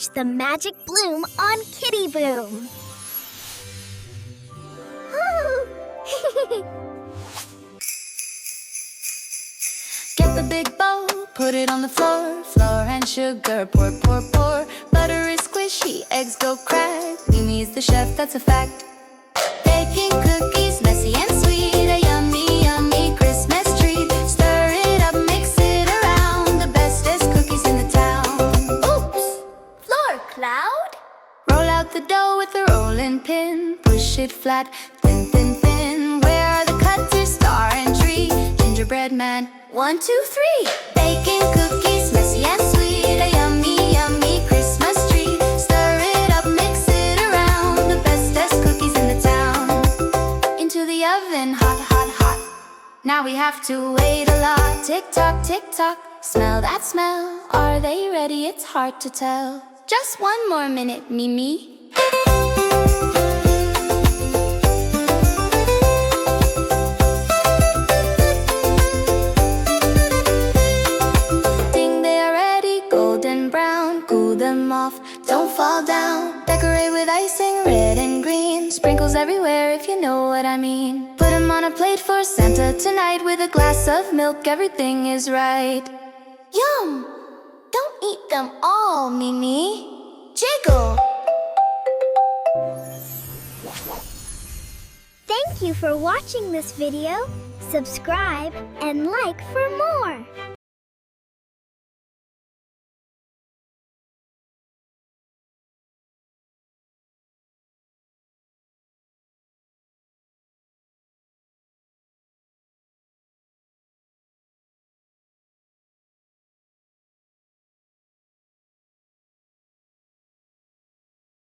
the magic bloom on Kitty Boom. Get the big bowl, put it on the floor. Flour and sugar, pour, pour, pour. Butter is squishy, eggs go crack. Mimi's the chef, that's a fact. Baking cookies, messy and sweet. A yummy, yummy Christmas treat. Stir it up, mix it around. The bestest cookies in the town. Oops! Floor cloud? Roll out the dough with a rolling pin. Push it flat, thin, thin, thin. Where are the cutters, star and tree? Gingerbread man, 1, 2, 3. Baking cookies, messy and sweet. A yummy, yummy Christmas treat. Stir it up, mix it around. The bestest cookies in the town. Into the oven, hot, hot, hot. Now we have to wait a lot. Tick tock, tick tock. Smell that smell. Are they ready? It's hard to tell. Just 1 more minute, Mimi. Ding, they are ready, golden brown. Cool them off, don't fall down. Decorate with icing, red and green. Sprinkles everywhere if you know what I mean. Put them on a plate for Santa tonight. With a glass of milk, everything is right. Yum! Don't eat them all, Mimi. Jiggle! Thank you for watching this video. Subscribe and like for more.